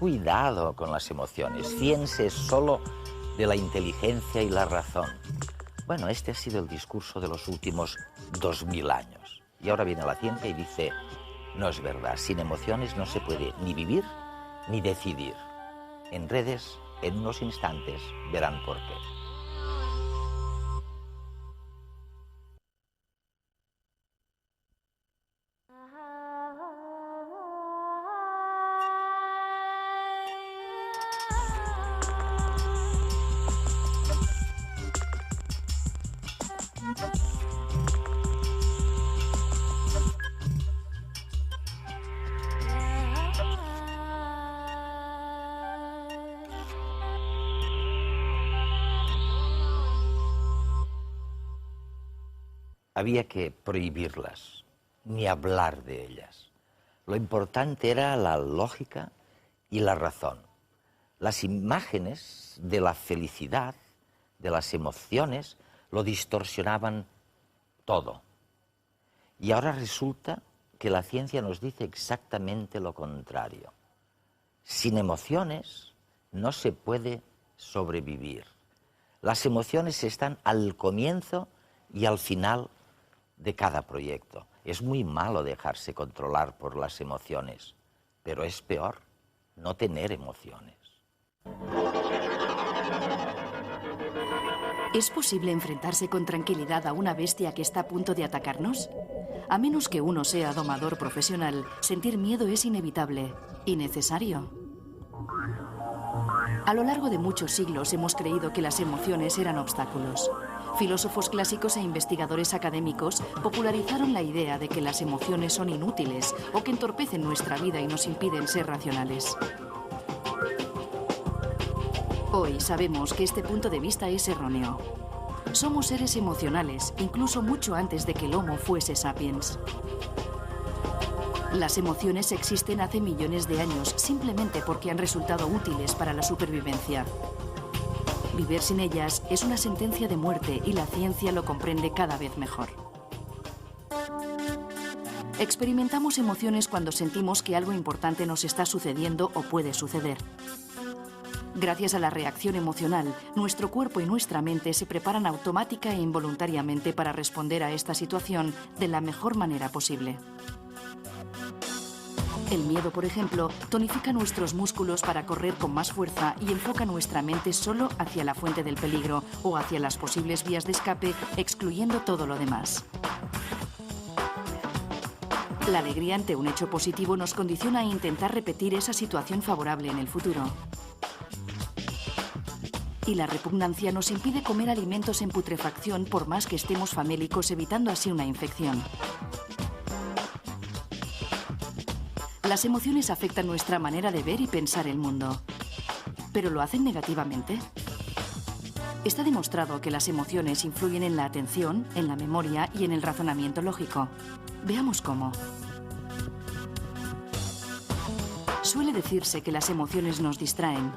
cuidado con las emociones, fíense solo de la inteligencia y la razón. Bueno, este ha sido el discurso de los últimos 2000 años. Y ahora viene la ciencia y dice, no es verdad, sin emociones no se puede ni vivir ni decidir. En redes, en unos instantes, verán por qué. Había que prohibirlas, ni hablar de ellas. Lo importante era la lógica y la razón. Las imágenes de la felicidad, de las emociones, lo distorsionaban todo. Y ahora resulta que la ciencia nos dice exactamente lo contrario. Sin emociones no se puede sobrevivir. Las emociones están al comienzo y al final de cada proyecto. Es muy malo dejarse controlar por las emociones, pero es peor no tener emociones. ¿Es posible enfrentarse con tranquilidad a una bestia que está a punto de atacarnos? A menos que uno sea domador profesional, sentir miedo es inevitable y necesario. A lo largo de muchos siglos hemos creído que las emociones eran obstáculos. Filósofos clásicos e investigadores académicos popularizaron la idea de que las emociones son inútiles o que entorpecen nuestra vida y nos impiden ser racionales. Hoy sabemos que este punto de vista es erróneo. Somos seres emocionales, incluso mucho antes de que el Homo fuese sapiens. Las emociones existen hace millones de años simplemente porque han resultado útiles para la supervivencia. Vivir sin ellas es una sentencia de muerte y la ciencia lo comprende cada vez mejor. Experimentamos emociones cuando sentimos que algo importante nos está sucediendo o puede suceder. Gracias a la reacción emocional, nuestro cuerpo y nuestra mente se preparan automática e involuntariamente para responder a esta situación de la mejor manera posible. El miedo, por ejemplo, tonifica nuestros músculos para correr con más fuerza y enfoca nuestra mente solo hacia la fuente del peligro o hacia las posibles vías de escape, excluyendo todo lo demás. La alegría ante un hecho positivo nos condiciona a intentar repetir esa situación favorable en el futuro. Y la repugnancia nos impide comer alimentos en putrefacción por más que estemos famélicos, evitando así una infección. Las emociones afectan nuestra manera de ver y pensar el mundo. ¿Pero lo hacen negativamente? Está demostrado que las emociones influyen en la atención, en la memoria y en el razonamiento lógico. Veamos cómo. Suele decirse que las emociones nos distraen.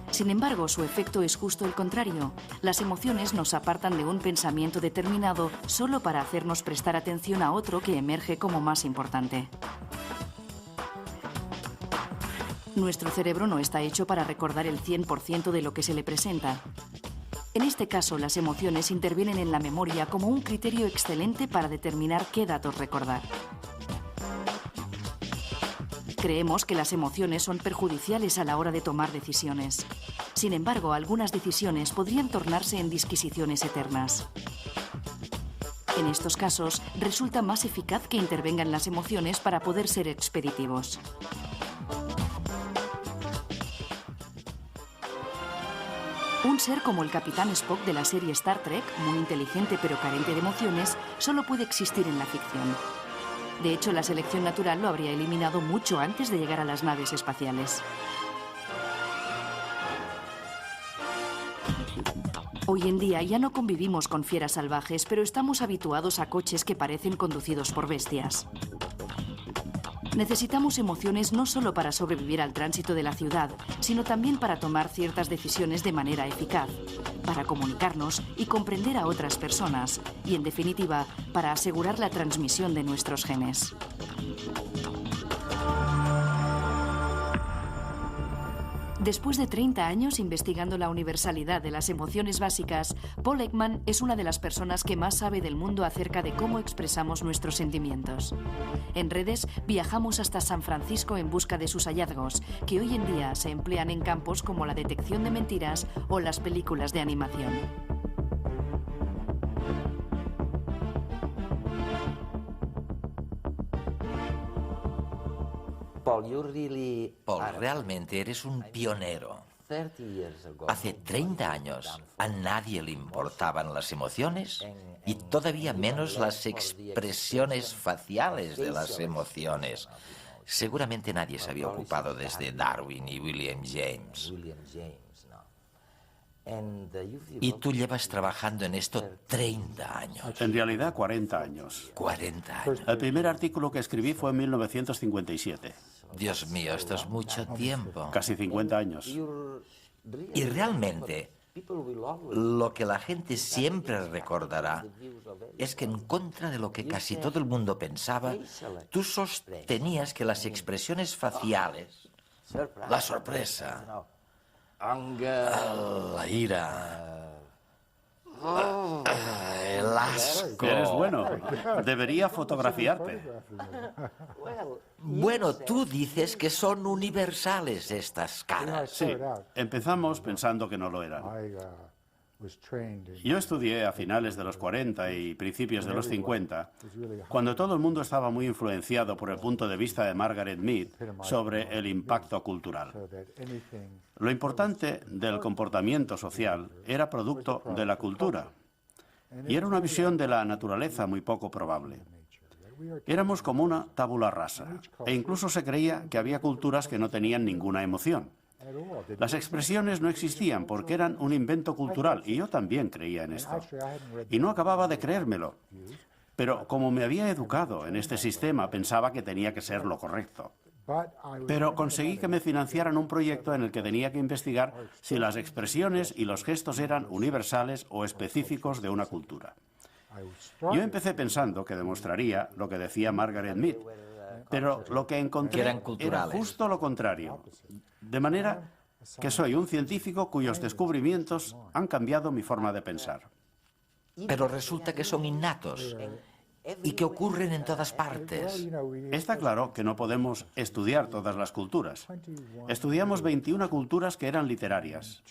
Sin embargo, su efecto es justo el contrario. Las emociones nos apartan de un pensamiento determinado solo para hacernos prestar atención a otro que emerge como más importante. Nuestro cerebro no está hecho para recordar el 100% de lo que se le presenta. En este caso, las emociones intervienen en la memoria como un criterio excelente para determinar qué datos recordar. Creemos que las emociones son perjudiciales a la hora de tomar decisiones. Sin embargo, algunas decisiones podrían tornarse en disquisiciones eternas. En estos casos, resulta más eficaz que intervengan las emociones para poder ser expeditivos. Un ser como el Capitán Spock de la serie Star Trek, muy inteligente pero carente de emociones, solo puede existir en la ficción. De hecho, la selección natural lo habría eliminado mucho antes de llegar a las naves espaciales. Hoy en día ya no convivimos con fieras salvajes, pero estamos habituados a coches que parecen conducidos por bestias. Necesitamos emociones no solo para sobrevivir al tránsito de la ciudad, sino también para tomar ciertas decisiones de manera eficaz, para comunicarnos y comprender a otras personas, y en definitiva, para asegurar la transmisión de nuestros genes. Después de 30 años investigando la universalidad de las emociones básicas, Paul Ekman es una de las personas que más sabe del mundo acerca de cómo expresamos nuestros sentimientos. En redes viajamos hasta San Francisco en busca de sus hallazgos, que hoy en día se emplean en campos como la detección de mentiras o las películas de animación. Paul, realmente eres un pionero. Hace 30 años a nadie le importaban las emociones y todavía menos las expresiones faciales de las emociones. Seguramente nadie se había ocupado desde Darwin y William James. Y tú llevas trabajando en esto 30 años. En realidad, 40 años. 40 años. El primer artículo que escribí fue en 1957. Dios mío, esto es mucho tiempo. Casi 50 años. Y realmente, lo que la gente siempre recordará es que en contra de lo que casi todo el mundo pensaba, tú sostenías que las expresiones faciales, la sorpresa, la ira, el asco... Eres bueno. Debería fotografiarte. Bueno, tú dices que son universales estas caras. Sí, empezamos pensando que no lo eran. Yo estudié a finales de los 40 y principios de los 50, cuando todo el mundo estaba muy influenciado por el punto de vista de Margaret Mead sobre el impacto cultural. Lo importante del comportamiento social era producto de la cultura, y era una visión de la naturaleza muy poco probable. Éramos como una tabula rasa, e incluso se creía que había culturas que no tenían ninguna emoción. Las expresiones no existían porque eran un invento cultural, y yo también creía en esto. Y no acababa de creérmelo. Pero como me había educado en este sistema, pensaba que tenía que ser lo correcto. Pero conseguí que me financiaran un proyecto en el que tenía que investigar si las expresiones y los gestos eran universales o específicos de una cultura. Yo empecé pensando que demostraría lo que decía Margaret Mead, pero lo que encontré era justo lo contrario. De manera que soy un científico cuyos descubrimientos han cambiado mi forma de pensar. Pero resulta que son innatos y que ocurren en todas partes. Está claro que no podemos estudiar todas las culturas. Estudiamos 21 culturas que eran literarias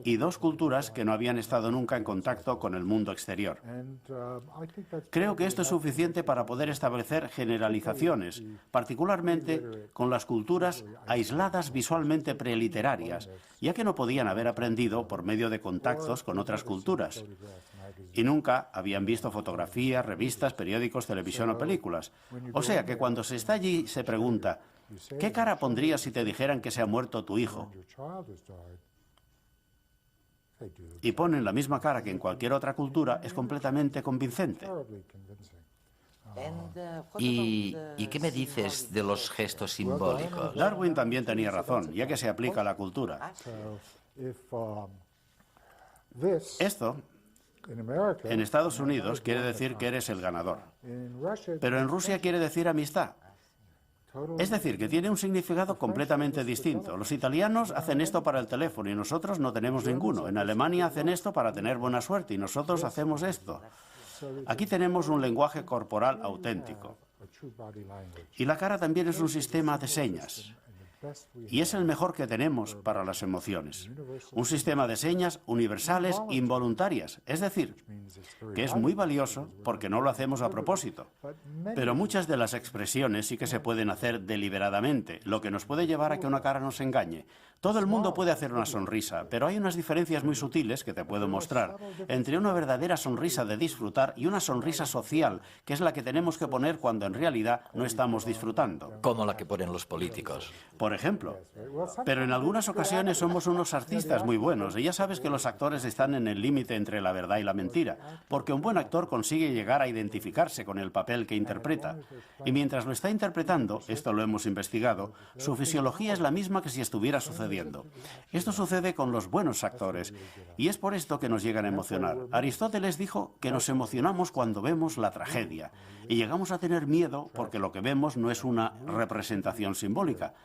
y 2 culturas que no habían estado nunca en contacto con el mundo exterior. Creo que esto es suficiente para poder establecer generalizaciones, particularmente con las culturas aisladas visualmente preliterarias, ya que no podían haber aprendido por medio de contactos con otras culturas. Y nunca habían visto fotografías, revistas, periódicos, televisión o películas. O sea que cuando se está allí se pregunta, ¿qué cara pondrías si te dijeran que se ha muerto tu hijo? Y ponen la misma cara que en cualquier otra cultura, es completamente convincente. ¿Y qué me dices de los gestos simbólicos? Darwin también tenía razón, ya que se aplica a la cultura. Esto, en Estados Unidos, quiere decir que eres el ganador. Pero en Rusia quiere decir amistad. Es decir, que tiene un significado completamente distinto. Los italianos hacen esto para el teléfono y nosotros no tenemos ninguno. En Alemania hacen esto para tener buena suerte y nosotros hacemos esto. Aquí tenemos un lenguaje corporal auténtico. Y la cara también es un sistema de señas. Y es el mejor que tenemos para las emociones. Un sistema de señas universales involuntarias, es decir, que es muy valioso porque no lo hacemos a propósito. Pero muchas de las expresiones sí que se pueden hacer deliberadamente, lo que nos puede llevar a que una cara nos engañe. Todo el mundo puede hacer una sonrisa, pero hay unas diferencias muy sutiles que te puedo mostrar entre una verdadera sonrisa de disfrutar y una sonrisa social, que es la que tenemos que poner cuando en realidad no estamos disfrutando. Como la que ponen los políticos. Por ejemplo. Pero en algunas ocasiones somos unos artistas muy buenos y ya sabes que los actores están en el límite entre la verdad y la mentira, porque un buen actor consigue llegar a identificarse con el papel que interpreta. Y mientras lo está interpretando, esto lo hemos investigado, su fisiología es la misma que si estuviera sucediendo. Esto sucede con los buenos actores y es por esto que nos llegan a emocionar. Aristóteles dijo que nos emocionamos cuando vemos la tragedia y llegamos a tener miedo porque lo que vemos no es una representación simbólica.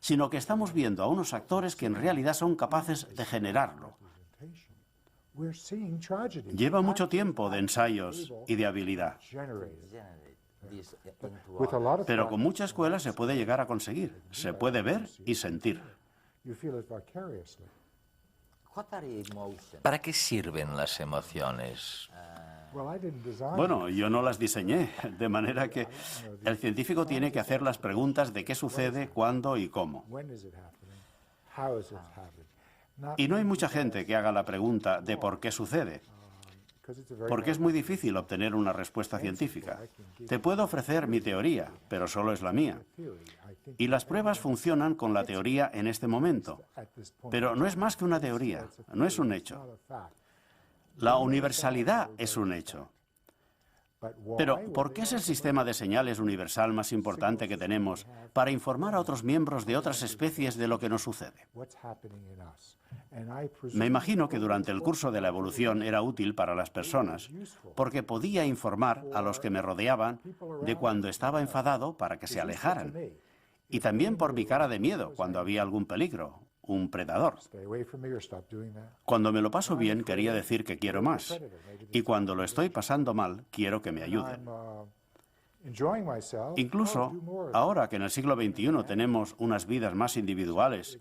sino que estamos viendo a unos actores que en realidad son capaces de generarlo. Lleva mucho tiempo de ensayos y de habilidad. Pero con mucha escuela se puede llegar a conseguir. Se puede ver y sentir. ¿Para qué sirven las emociones? Bueno, yo no las diseñé, de manera que el científico tiene que hacer las preguntas de qué sucede, cuándo y cómo. Y no hay mucha gente que haga la pregunta de por qué sucede, porque es muy difícil obtener una respuesta científica. Te puedo ofrecer mi teoría, pero solo es la mía. Y las pruebas funcionan con la teoría en este momento, pero no es más que una teoría, no es un hecho. La universalidad es un hecho. Pero, ¿por qué es el sistema de señales universal más importante que tenemos para informar a otros miembros de otras especies de lo que nos sucede? Me imagino que durante el curso de la evolución era útil para las personas, porque podía informar a los que me rodeaban de cuando estaba enfadado para que se alejaran, y también por mi cara de miedo cuando había algún peligro, un predador. Cuando me lo paso bien, quería decir que quiero más, y cuando lo estoy pasando mal, quiero que me ayuden. Incluso ahora que en el siglo XXI tenemos unas vidas más individuales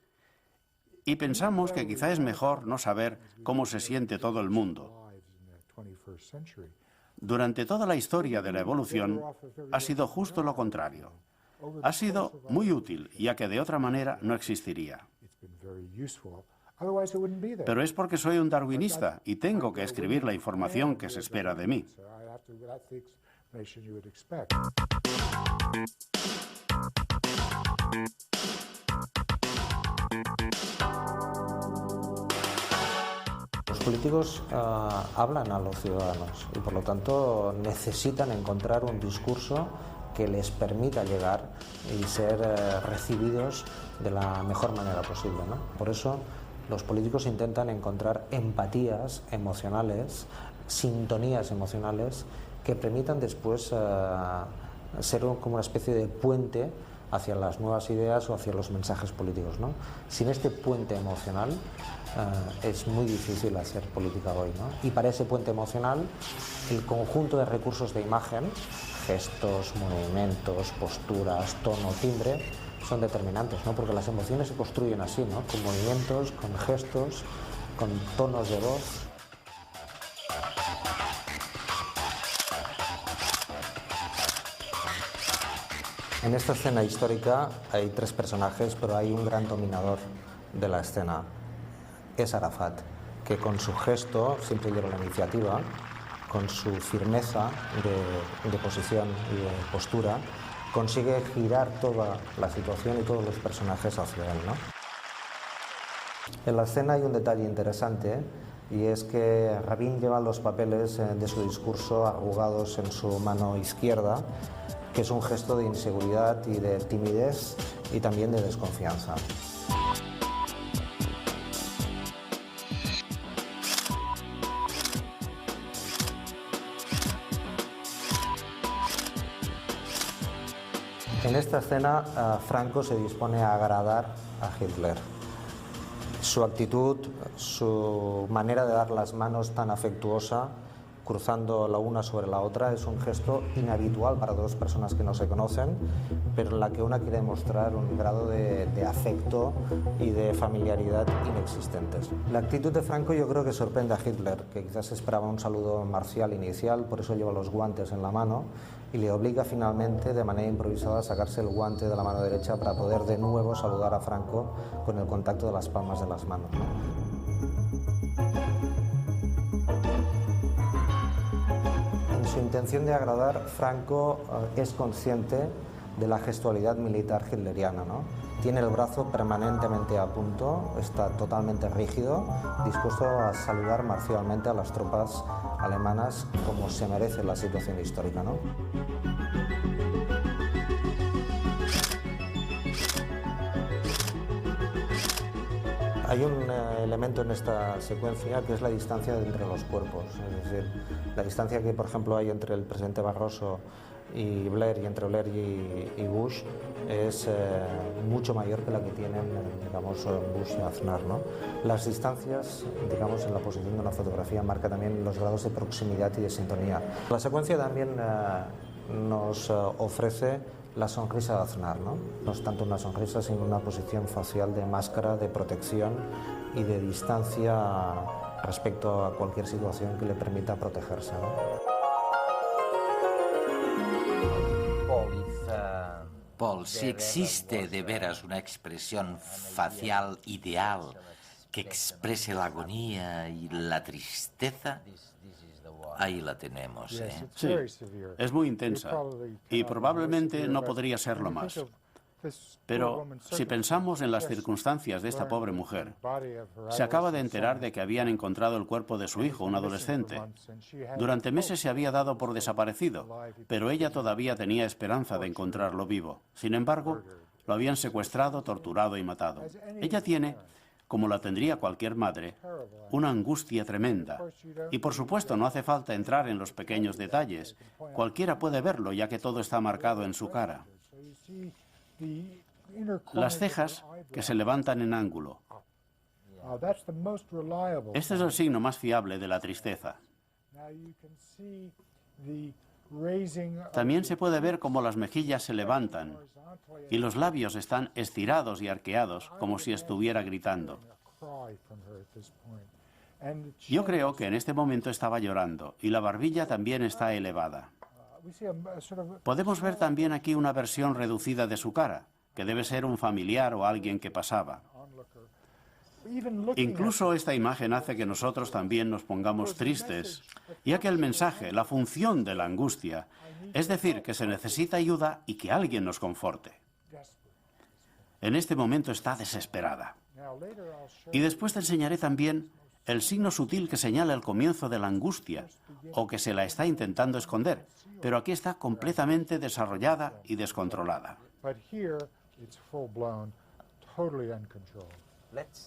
y pensamos que quizá es mejor no saber cómo se siente todo el mundo. Durante toda la historia de la evolución ha sido justo lo contrario. Ha sido muy útil, ya que de otra manera no existiría. Pero es porque soy un darwinista y tengo que escribir la información que se espera de mí. Los políticos hablan a los ciudadanos y por lo tanto necesitan encontrar un discurso que les permita llegar y ser recibidos de la mejor manera posible, ¿no? Por eso los políticos intentan encontrar empatías emocionales, sintonías emocionales que permitan después ser como una especie de puente hacia las nuevas ideas o hacia los mensajes políticos, ¿no? Sin este puente emocional es muy difícil hacer política hoy, ¿no? Y para ese puente emocional, el conjunto de recursos de imagen, gestos, movimientos, posturas, tono, timbre, son determinantes, ¿no? Porque las emociones se construyen así, ¿no? Con movimientos, con gestos, con tonos de voz. En esta escena histórica hay tres personajes, pero hay un gran dominador de la escena. Es Arafat, que con su gesto siempre lleva la iniciativa, con su firmeza de posición y de postura, consigue girar toda la situación y todos los personajes hacia él, ¿no? En la escena hay un detalle interesante, y es que Rabin lleva los papeles de su discurso arrugados en su mano izquierda, que es un gesto de inseguridad y de timidez y también de desconfianza. En esta escena, Franco se dispone a agradar a Hitler. Su actitud, su manera de dar las manos tan afectuosa, cruzando la una sobre la otra, es un gesto inhabitual para dos personas que no se conocen, pero en la que una quiere mostrar un grado de afecto y de familiaridad inexistentes. La actitud de Franco yo creo que sorprende a Hitler, que quizás esperaba un saludo marcial inicial, por eso lleva los guantes en la mano, y le obliga finalmente de manera improvisada a sacarse el guante de la mano derecha para poder de nuevo saludar a Franco con el contacto de las palmas de las manos, ¿no? En su intención de agradar, Franco es consciente de la gestualidad militar hitleriana, ¿no? Tiene el brazo permanentemente a punto, está totalmente rígido, dispuesto a saludar marcialmente a las tropas alemanas como se merece la situación histórica, ¿no? Hay un elemento en esta secuencia que es la distancia entre los cuerpos, es decir, la distancia que, por ejemplo, hay entre el presidente Barroso y Blair, y entre Blair y Bush, es mucho mayor que la que tienen, digamos, Bush y Aznar, ¿no? Las distancias, digamos, en la posición de una fotografía marca también los grados de proximidad y de sintonía. La secuencia también nos ofrece la sonrisa de Aznar, ¿no? No es tanto una sonrisa, sino una posición facial de máscara, de protección y de distancia respecto a cualquier situación que le permita protegerse, ¿no? Paul, si existe de veras una expresión facial ideal que exprese la agonía y la tristeza, ahí la tenemos, ¿eh? Sí, es muy intensa y probablemente no podría serlo más. Pero si pensamos en las circunstancias de esta pobre mujer, se acaba de enterar de que habían encontrado el cuerpo de su hijo, un adolescente. Durante meses se había dado por desaparecido, pero ella todavía tenía esperanza de encontrarlo vivo. Sin embargo, lo habían secuestrado, torturado y matado. Ella tiene, como la tendría cualquier madre, una angustia tremenda. Y por supuesto no hace falta entrar en los pequeños detalles. Cualquiera puede verlo, ya que todo está marcado en su cara. Las cejas que se levantan en ángulo. Este es el signo más fiable de la tristeza. También se puede ver cómo las mejillas se levantan y los labios están estirados y arqueados, como si estuviera gritando. Yo creo que en este momento estaba llorando y la barbilla también está elevada. Podemos ver también aquí una versión reducida de su cara, que debe ser un familiar o alguien que pasaba. Incluso esta imagen hace que nosotros también nos pongamos tristes, ya que el mensaje, la función de la angustia, es decir, que se necesita ayuda y que alguien nos conforte. En este momento está desesperada. Y después te enseñaré también el signo sutil que señala el comienzo de la angustia, o que se la está intentando esconder, pero aquí está completamente desarrollada y descontrolada.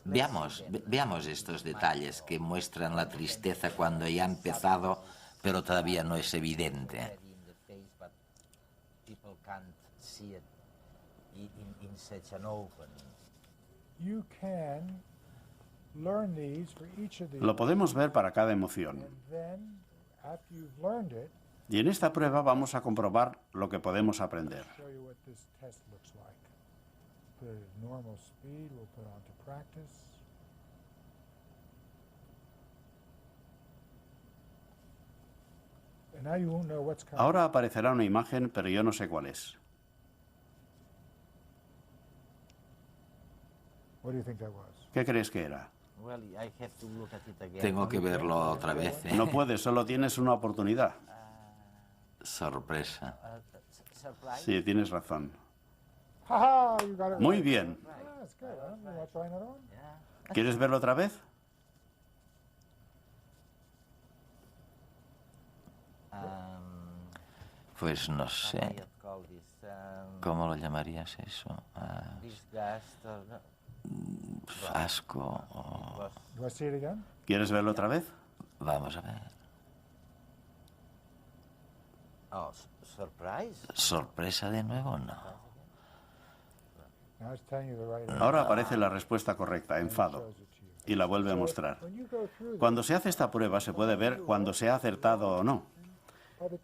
Veamos estos detalles que muestran la tristeza cuando ya ha empezado, pero todavía no es evidente. Lo podemos ver para cada emoción. Y en esta prueba vamos a comprobar lo que podemos aprender. Ahora aparecerá una imagen, pero yo no sé cuál es. ¿Qué crees que era? Tengo que verlo otra vez, ¿eh? No puedes, solo tienes una oportunidad. Sorpresa. Sí, tienes razón. Muy bien. ¿Quieres verlo otra vez? Pues no sé. ¿Cómo lo llamarías eso? Asco o... ¿Quieres verlo otra vez? Vamos a ver. ¿Sorpresa de nuevo? No. Ahora aparece la respuesta correcta, enfado, y la vuelve a mostrar. Cuando se hace esta prueba se puede ver cuando se ha acertado o no.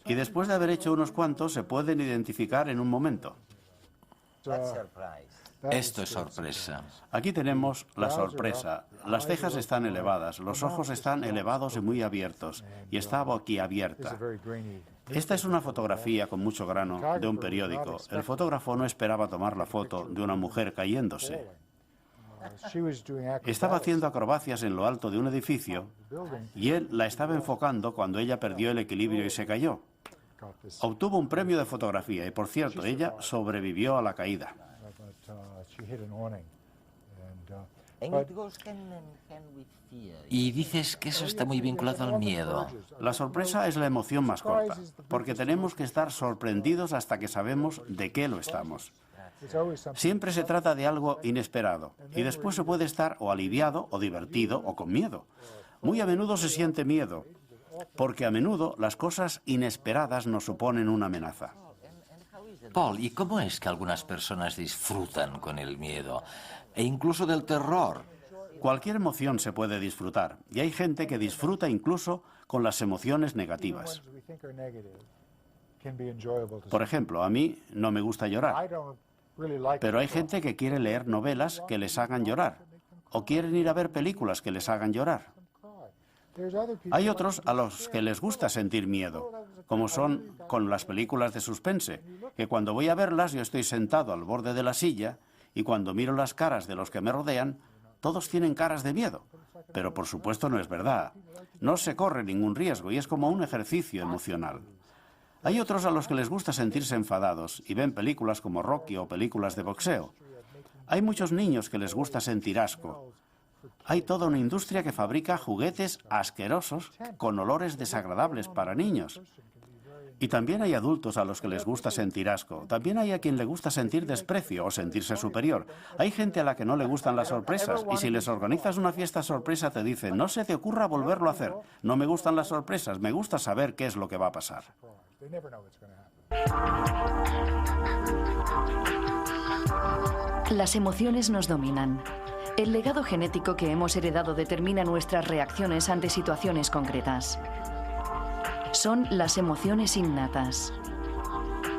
Y después de haber hecho unos cuantos se pueden identificar en un momento. Esto es sorpresa. Aquí tenemos la sorpresa. Las cejas están elevadas, los ojos están elevados y muy abiertos, y está boquiabierta. Esta es una fotografía con mucho grano de un periódico. El fotógrafo no esperaba tomar la foto de una mujer cayéndose. Estaba haciendo acrobacias en lo alto de un edificio y él la estaba enfocando cuando ella perdió el equilibrio y se cayó. Obtuvo un premio de fotografía y, por cierto, ella sobrevivió a la caída. Y dices que eso está muy vinculado al miedo. La sorpresa es la emoción más corta, porque tenemos que estar sorprendidos hasta que sabemos de qué lo estamos. Siempre se trata de algo inesperado, y después se puede estar o aliviado, o divertido, o con miedo. Muy a menudo se siente miedo, porque a menudo las cosas inesperadas nos suponen una amenaza. Paul, ¿y cómo es que algunas personas disfrutan con el miedo e incluso del terror? Cualquier emoción se puede disfrutar, y hay gente que disfruta incluso con las emociones negativas. Por ejemplo, a mí no me gusta llorar, pero hay gente que quiere leer novelas que les hagan llorar, o quieren ir a ver películas que les hagan llorar. Hay otros a los que les gusta sentir miedo, como son con las películas de suspense, que cuando voy a verlas yo estoy sentado al borde de la silla y cuando miro las caras de los que me rodean, todos tienen caras de miedo. Pero por supuesto no es verdad. No se corre ningún riesgo y es como un ejercicio emocional. Hay otros a los que les gusta sentirse enfadados y ven películas como Rocky o películas de boxeo. Hay muchos niños que les gusta sentir asco. Hay toda una industria que fabrica juguetes asquerosos con olores desagradables para niños. Y también hay adultos a los que les gusta sentir asco. También hay a quien le gusta sentir desprecio o sentirse superior. Hay gente a la que no le gustan las sorpresas y si les organizas una fiesta sorpresa te dicen no se te ocurra volverlo a hacer. No me gustan las sorpresas, me gusta saber qué es lo que va a pasar. Las emociones nos dominan. El legado genético que hemos heredado determina nuestras reacciones ante situaciones concretas. Son las emociones innatas.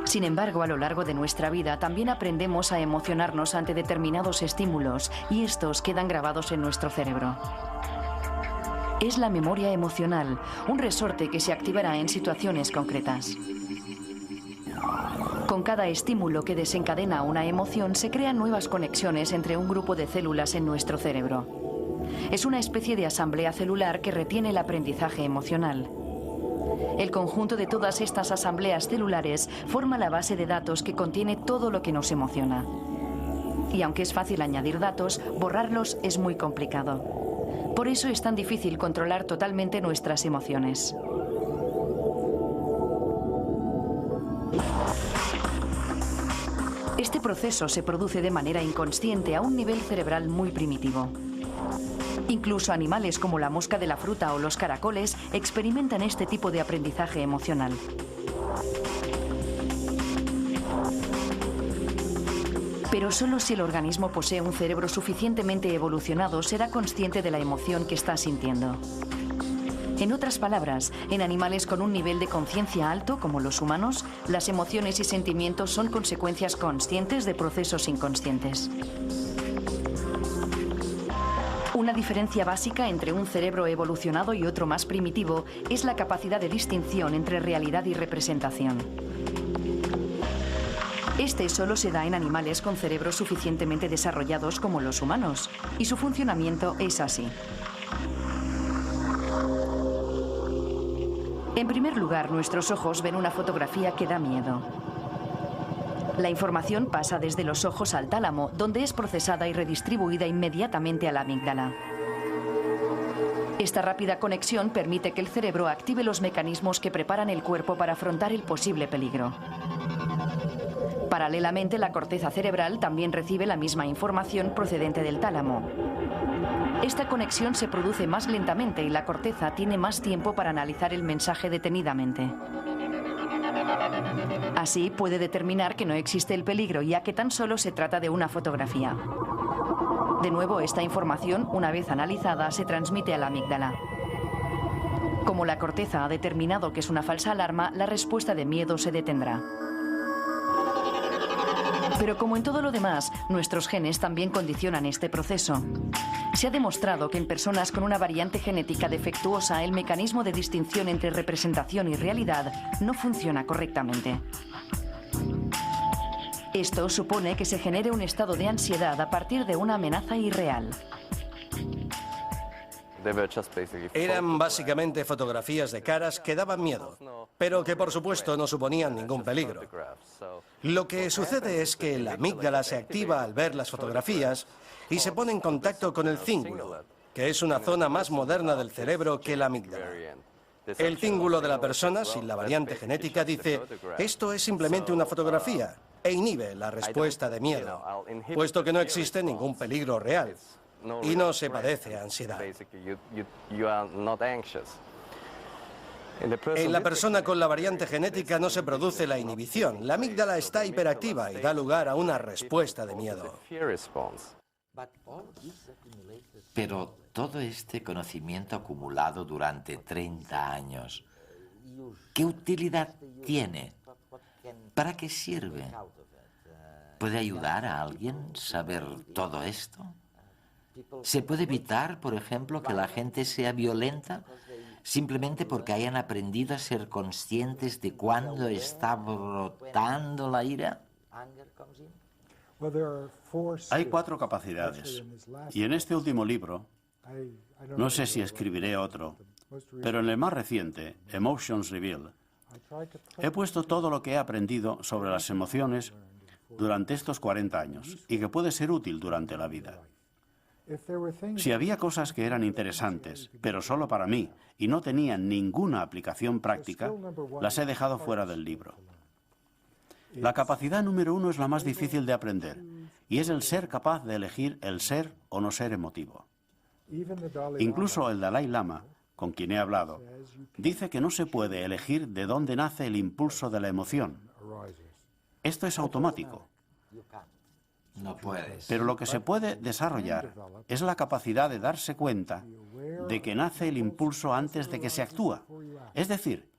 Sin embargo, a lo largo de nuestra vida también aprendemos a emocionarnos ante determinados estímulos y estos quedan grabados en nuestro cerebro. Es la memoria emocional, un resorte que se activará en situaciones concretas. Con cada estímulo que desencadena una emoción se crean nuevas conexiones entre un grupo de células en nuestro cerebro. Es una especie de asamblea celular que retiene el aprendizaje emocional. El conjunto de todas estas asambleas celulares forma la base de datos que contiene todo lo que nos emociona. Y aunque es fácil añadir datos, borrarlos es muy complicado. Por eso es tan difícil controlar totalmente nuestras emociones. Este proceso se produce de manera inconsciente a un nivel cerebral muy primitivo. Incluso animales como la mosca de la fruta o los caracoles experimentan este tipo de aprendizaje emocional. Pero solo si el organismo posee un cerebro suficientemente evolucionado será consciente de la emoción que está sintiendo. En otras palabras, en animales con un nivel de conciencia alto, como los humanos, las emociones y sentimientos son consecuencias conscientes de procesos inconscientes. Una diferencia básica entre un cerebro evolucionado y otro más primitivo es la capacidad de distinción entre realidad y representación. Este solo se da en animales con cerebros suficientemente desarrollados como los humanos, y su funcionamiento es así. En primer lugar, nuestros ojos ven una fotografía que da miedo. La información pasa desde los ojos al tálamo, donde es procesada y redistribuida inmediatamente a la amígdala. Esta rápida conexión permite que el cerebro active los mecanismos que preparan el cuerpo para afrontar el posible peligro. Paralelamente, la corteza cerebral también recibe la misma información procedente del tálamo. Esta conexión se produce más lentamente y la corteza tiene más tiempo para analizar el mensaje detenidamente. Así puede determinar que no existe el peligro, ya que tan solo se trata de una fotografía. De nuevo, esta información, una vez analizada, se transmite a la amígdala. Como la corteza ha determinado que es una falsa alarma, la respuesta de miedo se detendrá. Pero como en todo lo demás, nuestros genes también condicionan este proceso. Se ha demostrado que en personas con una variante genética defectuosa, el mecanismo de distinción entre representación y realidad no funciona correctamente. Esto supone que se genere un estado de ansiedad a partir de una amenaza irreal. Eran básicamente fotografías de caras que daban miedo, pero que por supuesto no suponían ningún peligro. Lo que sucede es que la amígdala se activa al ver las fotografías y se pone en contacto con el cíngulo, que es una zona más moderna del cerebro que la amígdala. El cíngulo de la persona sin la variante genética dice, esto es simplemente una fotografía, e inhibe la respuesta de miedo, puesto que no existe ningún peligro real no y no se padece ansiedad. En la persona con la variante genética no se produce la inhibición. La amígdala está hiperactiva y da lugar a una respuesta de miedo. Pero todo este conocimiento acumulado durante 30 años, ¿qué utilidad tiene? ¿Para qué sirve? ¿Puede ayudar a alguien saber todo esto? ¿Se puede evitar, por ejemplo, que la gente sea violenta simplemente porque hayan aprendido a ser conscientes de cuándo está brotando la ira? Hay 4 capacidades, y en este último libro, no sé si escribiré otro, pero en el más reciente, Emotions Revealed, he puesto todo lo que he aprendido sobre las emociones durante estos 40 años y que puede ser útil durante la vida. Si había cosas que eran interesantes, pero solo para mí, y no tenían ninguna aplicación práctica, las he dejado fuera del libro. La capacidad número 1 es la más difícil de aprender, y es el ser capaz de elegir el ser o no ser emotivo. Incluso el Dalai Lama, con quien he hablado, dice que no se puede elegir de dónde nace el impulso de la emoción. Esto es automático. No puedes. Pero lo que se puede desarrollar es la capacidad de darse cuenta de que nace el impulso antes de que se actúa. Es decir,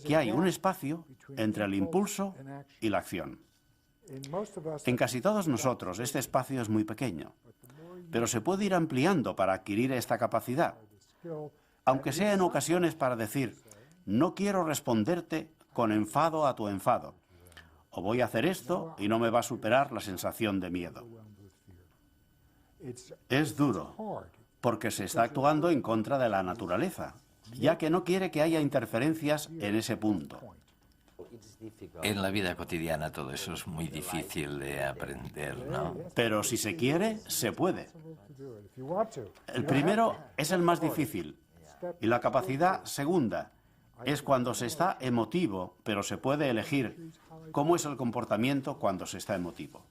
que hay un espacio entre el impulso y la acción. En casi todos nosotros este espacio es muy pequeño, pero se puede ir ampliando para adquirir esta capacidad, aunque sea en ocasiones para decir, no quiero responderte con enfado a tu enfado, o voy a hacer esto y no me va a superar la sensación de miedo. Es duro, porque se está actuando en contra de la naturaleza, ya que no quiere que haya interferencias en ese punto. En la vida cotidiana todo eso es muy difícil de aprender, ¿no? Pero si se quiere, se puede. El primero es el más difícil, y la capacidad segunda es cuando se está emotivo, pero se puede elegir cómo es el comportamiento cuando se está emotivo.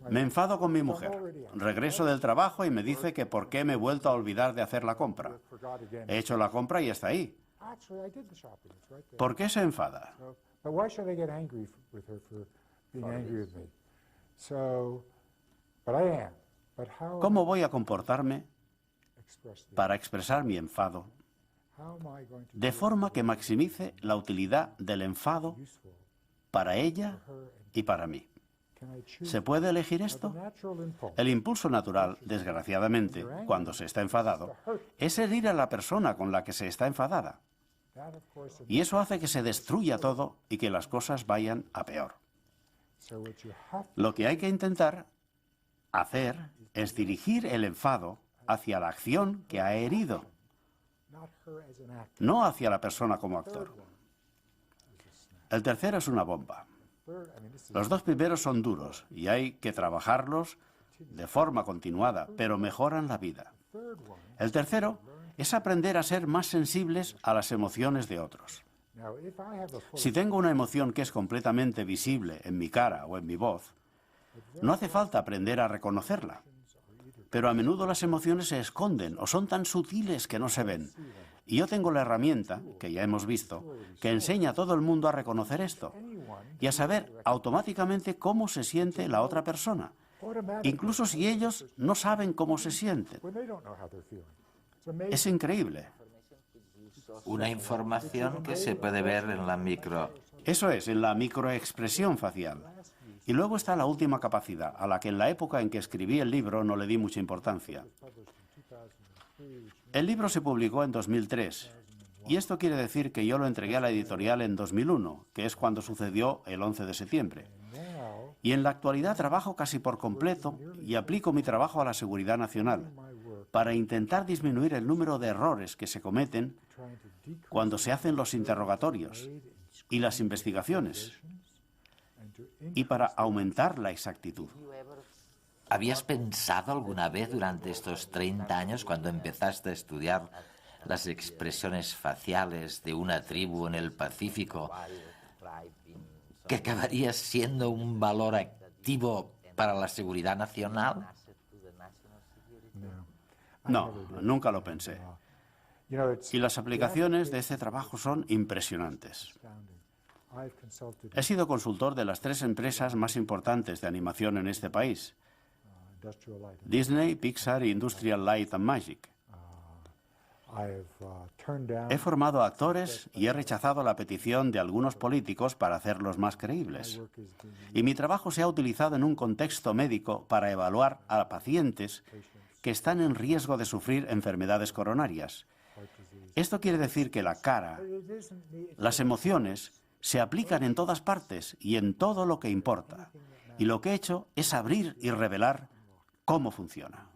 Me enfado con mi mujer. Regreso del trabajo y me dice que por qué me he vuelto a olvidar de hacer la compra. He hecho la compra y está ahí. ¿Por qué se enfada? ¿Cómo voy a comportarme para expresar mi enfado de forma que maximice la utilidad del enfado para ella y para mí? ¿Se puede elegir esto? El impulso natural, desgraciadamente, cuando se está enfadado, es herir a la persona con la que se está enfadada. Y eso hace que se destruya todo y que las cosas vayan a peor. Lo que hay que intentar hacer es dirigir el enfado hacia la acción que ha herido, no hacia la persona como actor. El tercero es una bomba. Los 2 primeros son duros y hay que trabajarlos de forma continuada, pero mejoran la vida. El tercero es aprender a ser más sensibles a las emociones de otros. Si tengo una emoción que es completamente visible en mi cara o en mi voz, no hace falta aprender a reconocerla. Pero a menudo las emociones se esconden o son tan sutiles que no se ven. Y yo tengo la herramienta, que ya hemos visto, que enseña a todo el mundo a reconocer esto y a saber automáticamente cómo se siente la otra persona, incluso si ellos no saben cómo se sienten. Es increíble. Una información que se puede ver en la micro. Eso es, en la microexpresión facial. Y luego está la última capacidad, a la que en la época en que escribí el libro no le di mucha importancia. El libro se publicó en 2003, y esto quiere decir que yo lo entregué a la editorial en 2001, que es cuando sucedió el 11 de septiembre. Y en la actualidad trabajo casi por completo y aplico mi trabajo a la seguridad nacional, para intentar disminuir el número de errores que se cometen cuando se hacen los interrogatorios y las investigaciones, y para aumentar la exactitud. ¿Habías pensado alguna vez durante estos 30 años, cuando empezaste a estudiar las expresiones faciales de una tribu en el Pacífico, que acabarías siendo un valor activo para la seguridad nacional? No, nunca lo pensé. Y las aplicaciones de este trabajo son impresionantes. He sido consultor de las 3 empresas más importantes de animación en este país: Disney, Pixar e Industrial Light and Magic. He formado actores y he rechazado la petición de algunos políticos para hacerlos más creíbles. Y mi trabajo se ha utilizado en un contexto médico para evaluar a pacientes que están en riesgo de sufrir enfermedades coronarias. Esto quiere decir que la cara, las emociones, se aplican en todas partes y en todo lo que importa. Y lo que he hecho es abrir y revelar cómo funciona.